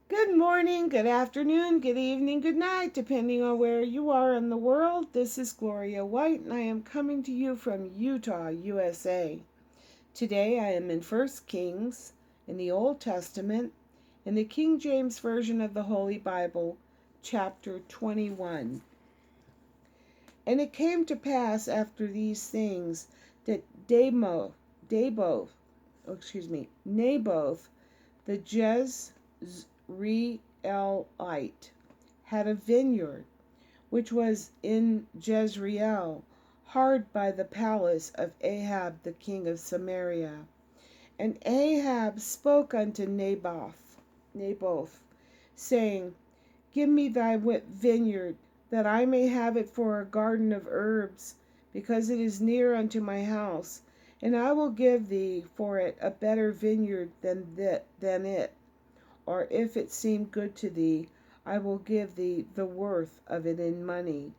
Good morning, good afternoon, good evening, good night, depending on where you are in the world. This is Gloria White, and I am coming to you from Utah, USA. Today I am in 1 Kings in the Old Testament, in the King James Version of the Holy Bible, chapter 21. And it came to pass after these things that Naboth the Jezreelite had a vineyard which was in Jezreel, hard by the palace of Ahab the king of Samaria. And Ahab spoke unto Naboth, saying, Give me thy vineyard, that I may have it for a garden of herbs, because it is near unto my house, and I will give thee for it a better vineyard than it. Or if it seem good to thee, I will give thee the worth of it in money.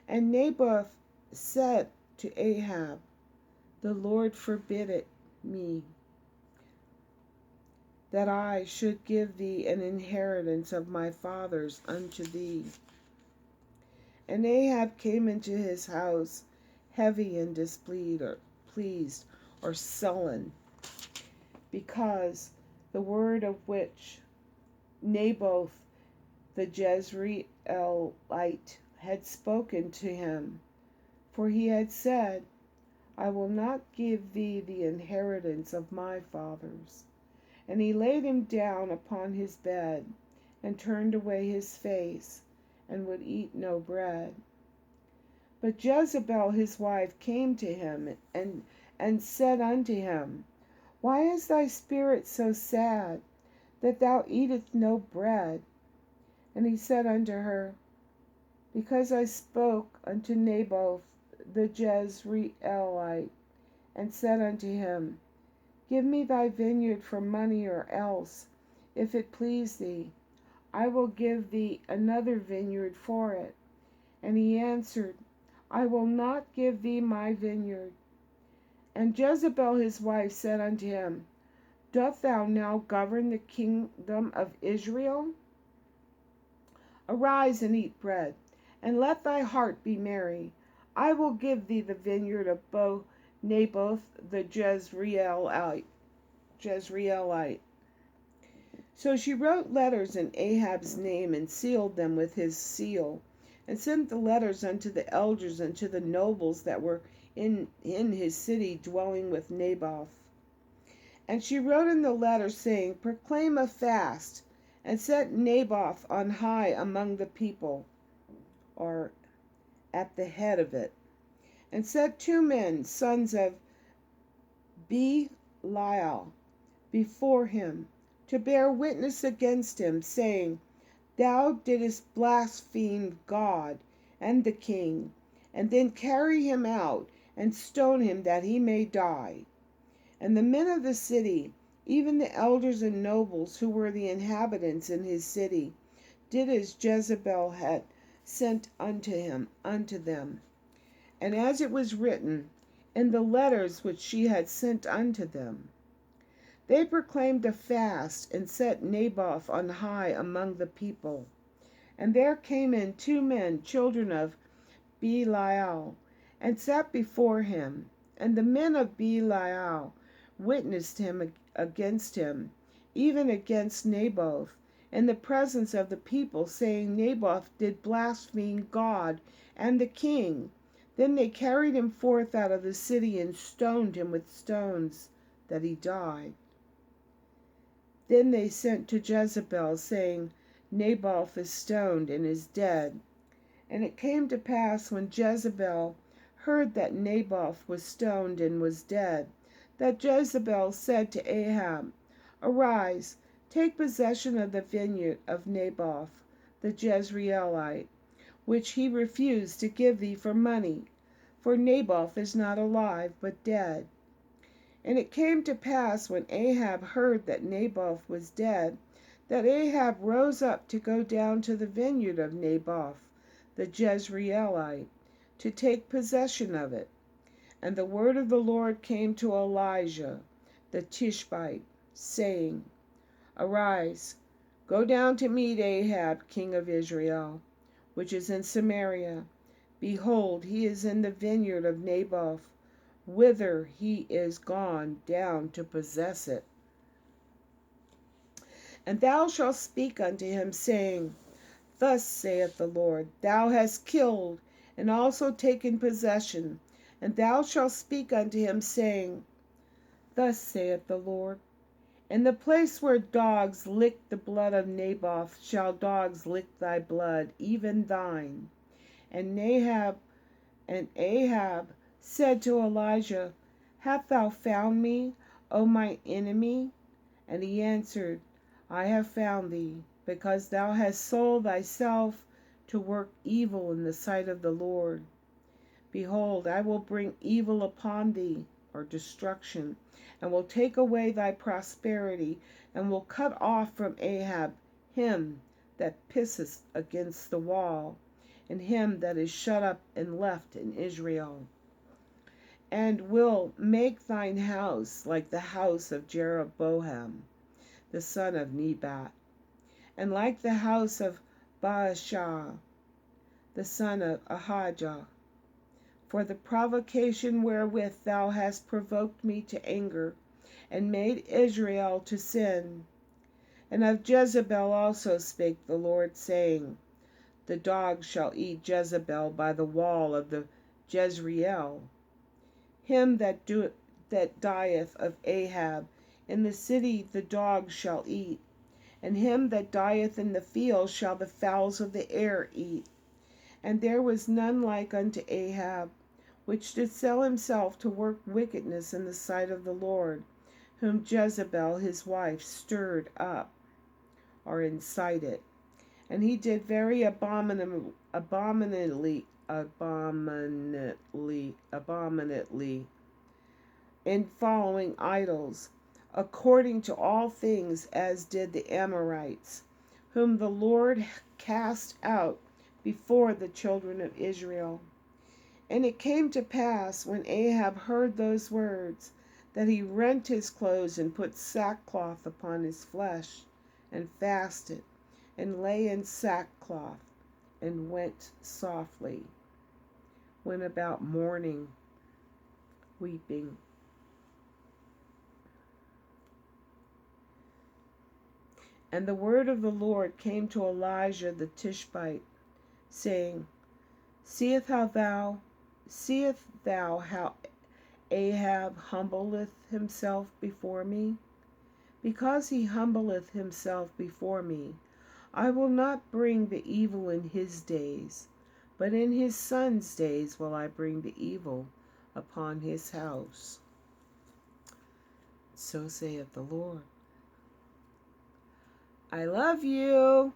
And Naboth said to Ahab, The Lord forbid it me, that I should give thee an inheritance of my fathers unto thee. And Ahab came into his house heavy and pleased or sullen, because the word of which Naboth the Jezreelite had spoken to him. For he had said, I will not give thee the inheritance of my fathers. And he laid him down upon his bed, and turned away his face, and would eat no bread. But Jezebel his wife came to him, and said unto him, Why is thy spirit so sad, that thou eatest no bread? And he said unto her, Because I spoke unto Naboth the Jezreelite, and said unto him, Give me thy vineyard for money, or else, if it please thee, I will give thee another vineyard for it. And he answered, I will not give thee my vineyard. And Jezebel his wife said unto him, Doth thou now govern the kingdom of Israel? Arise and eat bread, and let thy heart be merry. I will give thee the vineyard of Naboth the Jezreelite. So she wrote letters in Ahab's name, and sealed them with his seal, and sent the letters unto the elders and to the nobles that were in his city dwelling with Naboth. And she wrote in the letter, saying, Proclaim a fast, and set Naboth on high among the people, or at the head of it. And set 2 men, sons of Belial, before him, to bear witness against him, saying, Thou didst blaspheme God and the king, and then carry him out, and stone him that he may die. And the men of the city, even the elders and nobles who were the inhabitants in his city, did as Jezebel had sent unto them, and as it was written in the letters which she had sent unto them. They proclaimed a fast, and set Naboth on high among the people. And there came in 2 men, children of Belial, and sat before him. And the men of Belial witnessed him against him, even against Naboth, in the presence of the people, saying, Naboth did blaspheme God and the king. Then they carried him forth out of the city, and stoned him with stones, that he died. Then they sent to Jezebel, saying, Naboth is stoned and is dead. And it came to pass, when Jezebel heard that Naboth was stoned and was dead, that Jezebel said to Ahab, Arise, take possession of the vineyard of Naboth the Jezreelite, which he refused to give thee for money, for Naboth is not alive, but dead. And it came to pass, when Ahab heard that Naboth was dead, that Ahab rose up to go down to the vineyard of Naboth the Jezreelite, to take possession of it. And the word of the Lord came to Elijah the Tishbite, saying, Arise, Go down to meet Ahab, king of Israel, which is in Samaria. Behold, he is in the vineyard of Naboth, whither he is gone down to possess it. And thou shalt speak unto him, saying, Thus saith the Lord, Thou hast killed, and also taken possession. And thou shalt speak unto him, saying, Thus saith the Lord, In the place where dogs licked the blood of Naboth shall dogs lick thy blood, even thine. And Ahab said to Elijah, Hast thou found me, O my enemy? And he answered, I have found thee, because thou hast sold thyself to work evil in the sight of the Lord. Behold, I will bring evil upon thee, or destruction, and will take away thy prosperity, and will cut off from Ahab him that pisseth against the wall, and him that is shut up and left in Israel. And will make thine house like the house of Jeroboam, the son of Nebat, and like the house of Baasha, the son of Ahijah, for the provocation wherewith thou hast provoked me to anger, and made Israel to sin. And of Jezebel also spake the Lord, saying, The dogs shall eat Jezebel by the wall of the Jezreel. Him that dieth of Ahab in the city the dogs shall eat, and him that dieth in the field shall the fowls of the air eat. And there was none like unto Ahab, which did sell himself to work wickedness in the sight of the Lord, whom Jezebel his wife stirred up, or incited. And he did very abominably in following idols, according to all things as did the Amorites, whom the Lord cast out before the children of Israel. And it came to pass, when Ahab heard those words, that he rent his clothes and put sackcloth upon his flesh, and fasted, and lay in sackcloth, and went about mourning, weeping. And the word of the Lord came to Elijah the Tishbite, saying, Seest thou how Ahab humbleth himself before me? Because he humbleth himself before me, I will not bring the evil in his days, but in his son's days will I bring the evil upon his house. So saith the Lord. I love you.